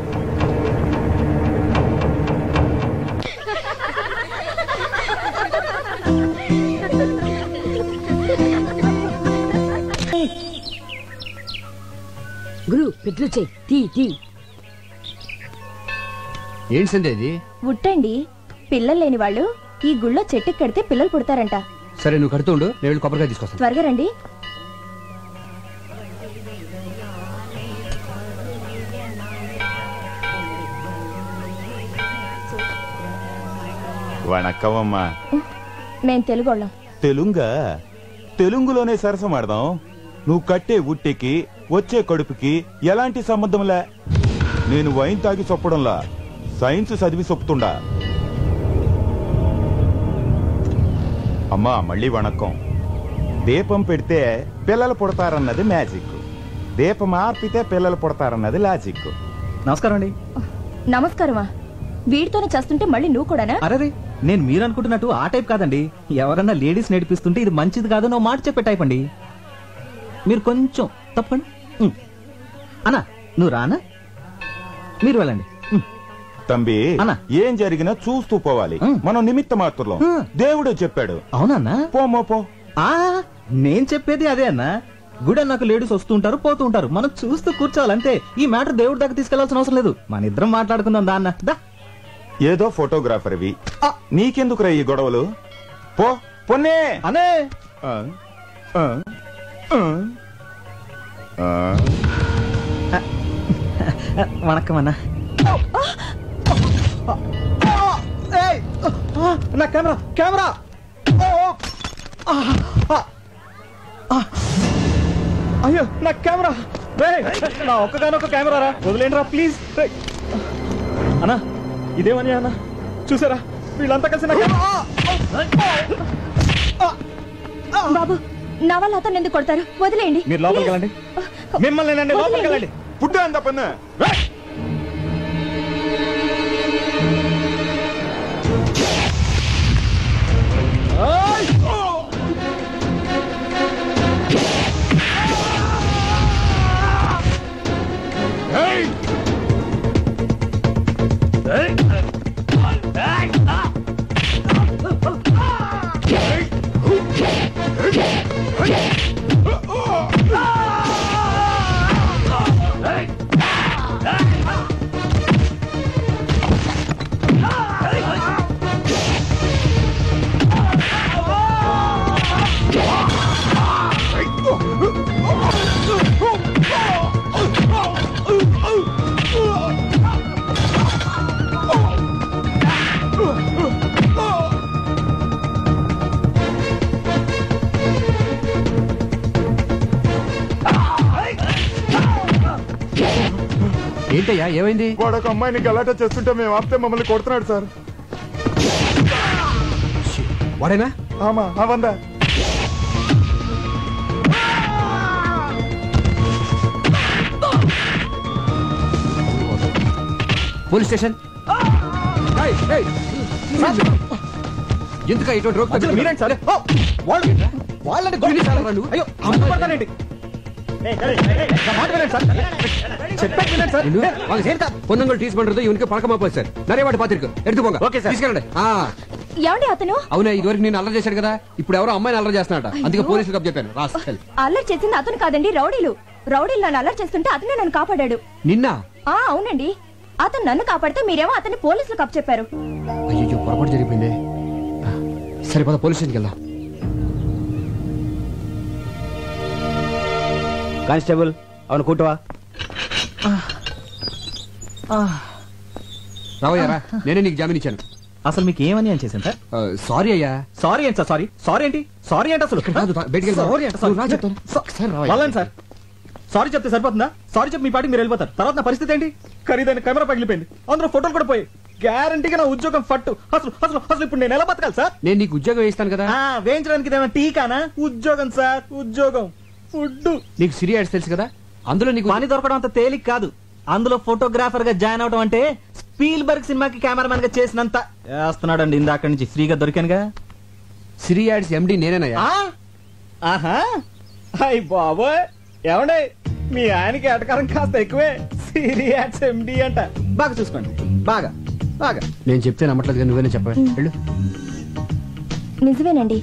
గురు పెట్లు చెయ్యి. ఏంటి సందేది? ఉట్టండి. పిల్లలు లేని వాళ్ళు ఈ గుళ్ళో చెట్టుకి కడితే పిల్లలు పుడతారంట. సరే, నువ్వు కడుతూ ఉండు, నేను కొబ్బరికాయ తీసుకొస్తాను. త్వరగా రండి. వణక్కమమ్మా. మేం తెలుగోళ్ళం. తెలుంగా? తెలుగులోనే సరసమాడదాం. నువ్వు కట్టే ఉట్టికి వచ్చే కడుపుకి ఎలాంటి సంబంధంలే. నేను వైన్ తాగి చొప్పడంలా సైన్స్ చదివి చొప్పుతుండా. అమ్మా మళ్ళీ వణక్కం. దీపం పెడితే పిల్లలు పుడతారన్నది మ్యాజిక్, దీపం ఆర్పితే పిల్లలు పుడతారన్నది లాజిక్. నమస్కారం అండి. నమస్కారమా? వీడితోనే చేస్తుంటే మళ్ళీ నువ్వు కూడానా? అరే, నేను మీరు అనుకుంటున్నట్టు ఆ టైప్ కాదండి. ఎవరన్నా లేడీస్ నడిపిస్తుంటే ఇది మంచిది కాదు నువ్వు మాట చెప్పే టైప్ అండి. మీరు కొంచెం తప్పండి. అన్నా నువ్వు రానా? మీరు వెళ్ళండి. తంబి, ఏం జరిగినా చూస్తూ పోవాలి. మనం నిమిత్త మాత్రం. దేవుడే చెప్పాడు. అవునన్నా? పోమో పో. నేను చెప్పేది అదే అన్నా. గుడి నాకు లేడీస్ వస్తూ ఉంటారు పోతూ ఉంటారు, మనం చూస్తూ కూర్చోవాలంతే. ఈ మ్యాటర్ దేవుడి దాకా తీసుకెళ్లాల్సిన అవసరం లేదు. మన ఇద్దరం మాట్లాడుకుందాం దా అన్న. దా ఏదో ఫోటోగ్రాఫర్వి, నీకెందుకురా ఈ గొడవలు? పో పొన్నే అనే వణకం అన్నా. నా కెమెరా కెమెరా అయ్యో నా కెమెరా నా ఒక్కగానొక్క కెమెరా రా, వదిలేండి రా ప్లీజ్. అన్నా ఇదేమని అన్నా చూసారా వీళ్ళంతా కలిసి నా బాబు నా వల్ల అతను ఎందుకు కొడతారు? వదిలేయండి. మీరు లోపలికి వెళ్ళండి. మిమ్మల్ని లోపలికి వెళ్ళండి. పుట్టు అంత పన్ను. ఏంటయ్యా ఏమైంది? వాడు ఒక అమ్మాయిని గలాటా చేస్తుంటే మేము ఆపితే మమ్మల్ని కొడుతున్నాడు సార్. వాడేనా? ఆమా అవందా. Police station. ఎందుక ఇటువంటి రోగ్ మీరేంటి సార్? వాళ్ళంటే అయ్యో అమ్ముపడతానండి. పొన్నంగల్ టీస్ పண்றது ఇవనికి పழக்கமா போய் சார் நிறைய வாட்டி பாத்திருக்கு எடுத்து போங்க ఓకే సార్ తీసుకెళ్ళండి. ఏమండి అతను? అవునా ఇదివరకు నేను అల్లరి చేశాడు కదా, ఇప్పుడు ఎవరో అమ్మాయిని అల్లరి చేస్తున్నాడ, అందుకే పోలీసులకు అప్ చెప్పాను. అల్లరి చేసింది అతను కాదండి, రౌడీలు. రౌడీలు నన్ను అల్లరి చేస్తుంటే అతనే నన్ను కాపాడాడు. నిన్న? అవునండి. అతను నన్ను కాపాడితే మీరేమో అతన్ని పోలీసులకు అప్ చెప్పారు. అయ్యో పొరపాటు జరిగిపోయింది. సరే పద పోలీస్ స్టేషన్కి వెళ్దాం. కానిస్టేబుల్ అవును కూటవా. రావయ్యారా, నేనే నీకు జామీన్ ఇచ్చాను. అసలు మీకు ఏమని అని చేశాను సార్? సారీ అయ్యా. సారీ ఏంటి సార్? సారీ సారీ ఏంటి? సారీ ఏంటి అసలు? వాళ్ళని సార్ సారీ చెప్తే సరిపోతుందా? సారీ చెప్పి మీ పాటికి మీరు వెళ్ళిపోతారు. తర్వాత నా పరిస్థితి ఏంటి? ఖరీదైన కెమెరా పగిలిపోయింది, అందులో ఫోటోలు కూడా పోయి, గ్యారంటీగా నా ఉద్యోగం ఫట్టు. అసలు అసలు అసలు ఇప్పుడు నేను ఎలా బతకాలి సార్? నేను నీకు ఉద్యోగం వేస్తాను కదా. వేయించడానికి ఏమైనా టీకానా? ఉద్యోగం సార్, ఉద్యోగం. ఫుడ్ నీకు సిరి యాడ్స్ తెలుసు కదా, అందులో నీకు పని దొరకడం అంత తేలిక కాదు. అందులో ఫోటోగ్రాఫర్ గా జాయిన్ అవడం అంటే స్పీల్బర్గ్ సినిమాకి కెమెరామెన్ గా చేసినంత చేస్తున్నాడండి. ఇందాక నుంచి ఫ్రీగా దొరికానుగా. సిరి యాడ్స్ ఎండి నేనేనయ్యా. ఆహా అయ్ బాబోయ్, ఏమండే మీ ఆయనకి ఎటకారం కాస్త ఎక్కువే. సిరి యాడ్స్ ఎండి అంట. బాగా చూసుకోండి, బాగా బాగా. నేను చెప్తే నమ్మట్లేదు, నువ్వేనే చెప్పాలి. వెళ్ళు. నిజమేనండి,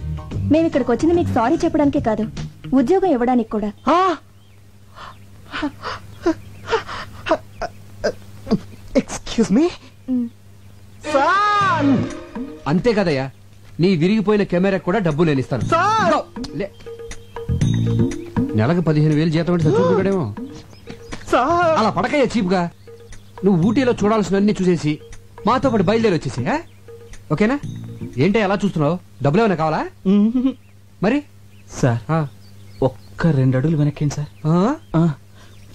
మేము ఇక్కడికి వచ్చింది మీకు సారీ చెప్పడానికే కాదు, ఉద్యోగం ఇవ్వడానికి కూడా. Excuse me sir. అంతే కదయ్యా, నీ విరిగిపోయిన కెమెరా కూడా డబ్బు నేను ఇస్తాను. నెలకు 15,000 జీతం అంటే చచ్చుకుంటాడేమో. అలా పడకయ్యా చీప్ గా. నువ్వు ఊటీలో చూడాల్సినవన్నీ చూసేసి మాతో పాటు బయలుదేరి వచ్చేసి, ఓకేనా? ఏంటి అలా చూస్తున్నావు? డబ్బులు ఏమైనా కావాలా? మరి సార్ ఒక్క 2 అడుగులు వెనక్కేండి సార్.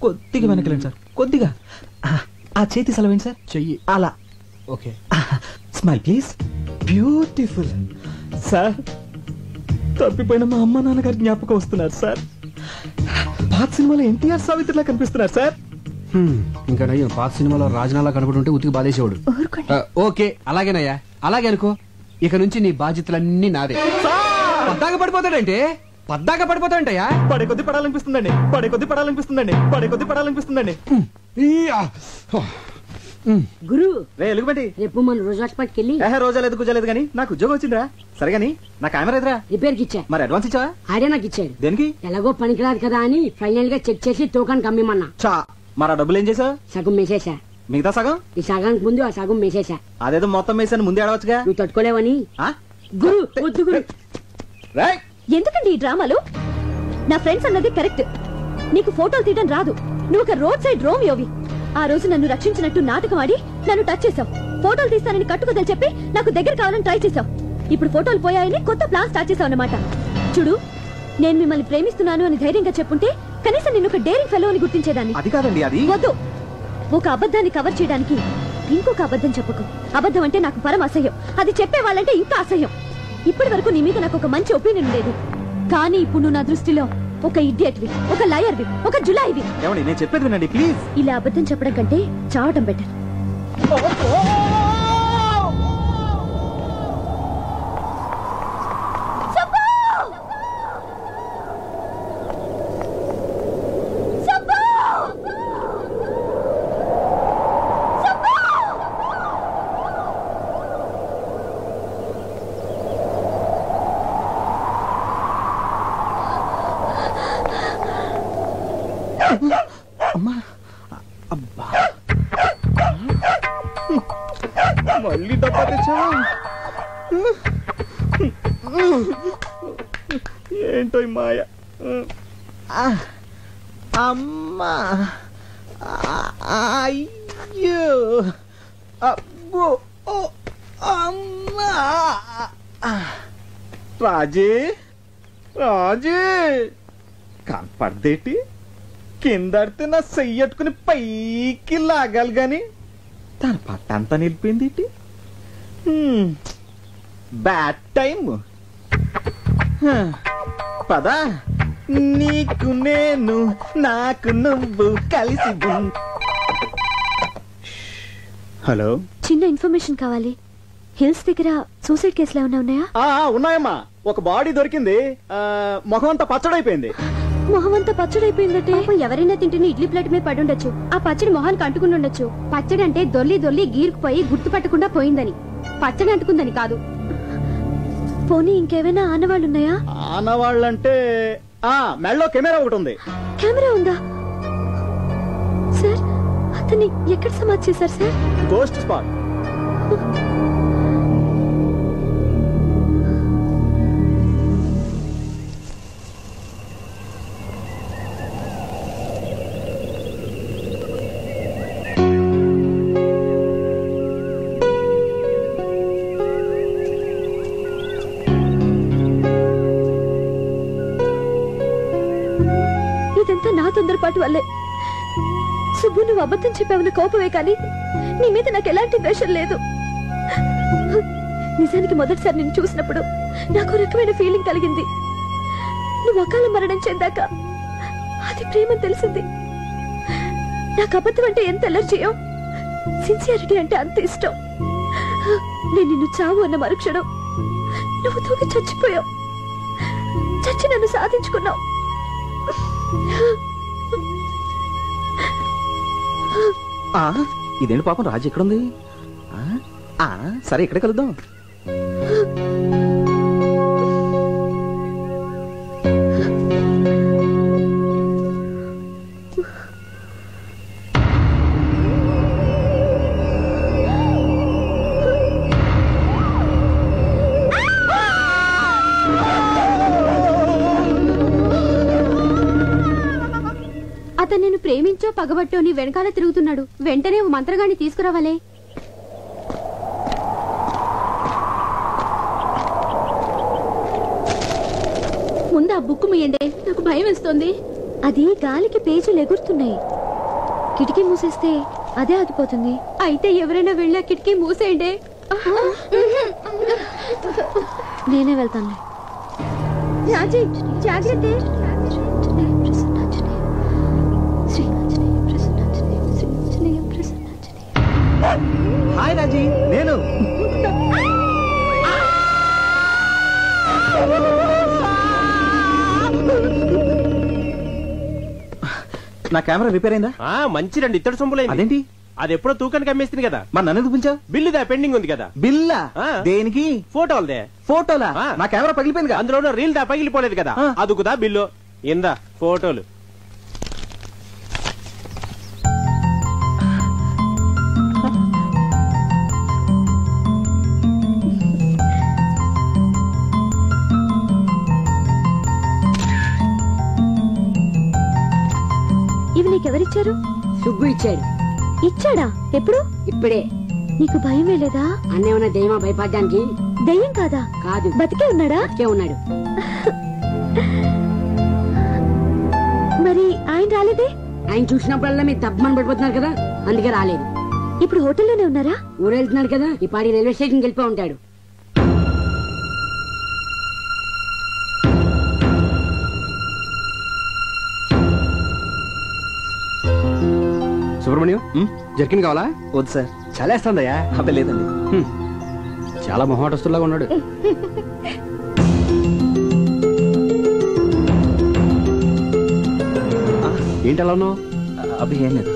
కొద్దిగా వెనకలేండి సార్, కొద్దిగా. ఆ చేతి సెలవేండి సార్. చెయ్యి అలా. Okay. Smile please. Beautiful sir. తప్పిపోయిన మా అమ్మ నాన్నగారి జ్ఞాపకం వస్తున్నారు సార్. పాత సినిమాలో ఎన్టీఆర్ సావిత్రిలా కనిపిస్తున్నారు సార్. ఇంకా నయ్యో, పాత సినిమాలో రాజనాలా కనబడుంటే ఉతికి బాధేసేవాడు. ఓకే అలాగేనయ్యా, అలాగే అనుకో. ఇక నుంచి నీ బాధ్యతలన్నీ నాదే. పద్దాక పడిపోతాడంటే పద్దాక పడిపోతాడంటయ్యా. పడే కొద్ది పడాలనిపిస్తుందండి, పడే కొద్ది పడాలనిపిస్తుందండి, పడే కొద్ది పడాలనిపిస్తుందండి. గురు ఎలుగుబంటి, రేపు మన రోజు హాస్పిటల్కి వెళ్ళి. రోజా లేదు కుజలేదు కానీ నాకు ఉద్యోగం వచ్చిందిరా. సరే గానీ నా కెమెరా ఎదురా రిపేర్ కి ఇచ్చా. మరి అడ్వాన్స్ ఇచ్చావా? ఆడే నాకు ఇచ్చాడు. దేనికి? ఎలాగో పనికిరాదు కదా అని ఫైనల్ గా చెక్ చేసి తోకానికి అమ్మిమన్నా. చా మరి ఆ డబ్బులు ఏం చేసావు? సగం వేసేసా. మిగతా సగం ఈ సగానికి ముందు ఆ సగం మేసేసా. అదేదో మొత్తం వేసాను ముందే ఆడవచ్చుగా. నువ్వు తట్టుకోలేవని. గురు వద్దు గురు. ఎందుకండి ఈ డ్రామాలు? నా ఫ్రెండ్స్ అన్నది కరెక్ట్. నీకు ఫోటోలు తీయడం రాదు. నువ్వు ఒక రోడ్ సైడ్ రోమియోవి. ఆ రోజు నన్ను రక్షించినట్టు నాటకం ఆడి నన్ను టచ్ చేసావు. ఫోటోలు తీస్తానని కట్టుకోదని చెప్పి నాకు దగ్గర కావాలని ట్రై చేసావు. ఇప్పుడు ఫోటోలు పోయాయని కొత్త ప్లాన్ స్టార్ట్ చేసావు అన్నమాట. చూడు, నేను మిమ్మల్ని ప్రేమిస్తున్నాను అని ధైర్యంగా చెప్పుంటే కనీసం నేను ఒక డేరింగ్ ఫెలో అని గుర్తించేదాన్ని. అది కాదండి, అది వద్దు. ఒక అబద్ధాన్ని కవర్ చేయడానికి ఇంకొక అబద్ధం చెప్పకు. అబద్ధం అంటే నాకు పరమ అసహ్యం. అది చెప్పేవాళ్ళంటే ఇంకా అసహ్యం. ఇప్పటి వరకు నీ మీద నాకు ఒక మంచి ఒపీనియన్ లేదు. కానీ ఇప్పుడు నువ్వు నా దృష్టిలో ఒక ఇడియట్వి, ఒక లయర్వి, ఒక జులాయివి. ఏమండి నేను చెప్పేది వినండి ప్లీజ్. ఇలా అబద్ధం చెప్పడం కంటే చావటం బెటర్. అమ్మా అబ్బా మళ్ళీ డబ్బా తెచ్చావా? ఏంటో ఈ మాయ. అమ్మా అయ్యో అబ్బో అమ్మా. రాజీ రాజీ కనపడదేటి? కిందడితే నా చెయ్యట్టుకుని పైకి లాగాలి గాని తన పట్టంతా నిలిపింది. Bad time. పదా నీకు నేను నాకు నువ్వు కలిసి. హలో, చిన్న ఇన్ఫర్మేషన్ కావాలి. హిల్స్ దగ్గర సూసైడ్ కేసులు ఏమైనా ఉన్నాయా? ఉన్నాయమ్మా. ఒక బాడీ దొరికింది. మొహం అంతా పచ్చడైపోయింది. మొహం అంతా పచ్చడైపోయిందంటే ఎవరైనా తింటున్న ఇడ్లీ ప్లేట్ మీద పడి ఉండొచ్చు. ఆ పచ్చడి మొహానికి అంటుకుని ఉండొచ్చు. పచ్చడి అంటే దొల్లి దొల్లి గీరుకుపోయి గుర్తుపట్టకుండా పోయిందని, పచ్చడి అంటుకుందని కాదు. పోనీ ఇంకేమైనా ఆనవాళ్ళు ఉన్నాయా? ఆనవాళ్ళంటే మెడలో కెమెరా ఒకటి ఉంది. కెమెరా ఉందా సార్? అతన్ని ఎక్కడ సమాధి చేశారు సార్? Ghost spot. ఇదంతా నా తొందరపాటు వల్లే. సుబ్బు, నువ్వు అబద్ధం చెప్పావన్న కోపమే కానీ నీ మీద నాకు ఎలాంటి ద్వేషం లేదు. నిజానికి మొదటిసారి నిన్ను చూసినప్పుడు నాకు రకమైన ఫీలింగ్ కలిగింది. నువ్వు అకాల మరణం చెందాక అది ప్రేమని తెలిసింది. నాకు అబద్ధం అంటే ఎంత ఎలర్జీయో, సిన్సియారిటీ అంటే అంత ఇష్టం. నేను నిన్ను చావు అన్న మరుక్షణం నువ్వు తూగి చచ్చిపోయావు. చచ్చి నన్ను సాధించుకున్నావు. ఇదేంటి పాపం, రాజు ఎక్కడుంది? సరే, ఇక్కడే కలుద్దాం. అతను నేను ప్రేమించో పగబట్టో నీ వెనకాల తిరుగుతున్నాడు. వెంటనే ఓ మంత్రగాన్ని తీసుకురావాలే. ముందు ఆ బుక్ మీయండి, నాకు భయం వేస్తోంది. అది గాలికి పేజీలు ఎగురుతున్నాయి. కిటికీ మూసేస్తే అదే ఆగిపోతుంది. అయితే ఎవరైనా వెళ్ళి ఆ కిటికీ మూసేయండి. నేనే వెళ్తాను. రాజీ, జాగ్రత్త. హాయ్ రాజీ, నేను. నా కెమెరా రిపేర్ అయిందా? మంచిదండి. ఇత్తడి సొమ్ములైంది. అదేంటి? అది ఎప్పుడో తూకానికి అమ్మేస్తుంది కదా. మరి నన్ను ఎందుకు పిలిచావు? బిల్లుదా పెండింగ్ ఉంది కదా. బిల్లా? దేనికి? ఫోటోలదే. ఫోటోలా? నా కెమెరా పగిలిపోయింది. అందులో రీల్ దా పగిలిపోలేదు కదా, అదుకుదా బిల్లు. ఇందా ఫోటోలు. ఎవరిచ్చారు? సుబ్బు ఇచ్చాడు. ఇచ్చాడా? ఎప్పుడు? ఇప్పుడే. నీకు భయం వేలేదా? అన్నేమన్నా దయ్యమా భయపడ్డానికి? దయ్యం కాదా? కాదు. బతికే ఉన్నాడా? బతికే ఉన్నాడు. మరి ఆయన రాలేదే? ఆయన చూసినప్పుడల్లా మీరు తప్పమని పడిపోతున్నారు కదా, అందుకే రాలేదు. ఇప్పుడు హోటల్లోనే ఉన్నారా? ఊరు వెళ్తున్నాడు కదా, ఈ పాడి రైల్వే స్టేషన్కి వెళ్ళిపో ఉంటాడు. సుబ్రహ్మణ్యం, జర్కిన్ కావాలా? వద్దు సార్. చలేస్తుందయ్యా. అబ్బే లేదండి. చాలా మొహమాటస్తులాగా ఉన్నాడు. ఏంటి అలా ఉన్నావు? అబ్బే ఏం లేదు.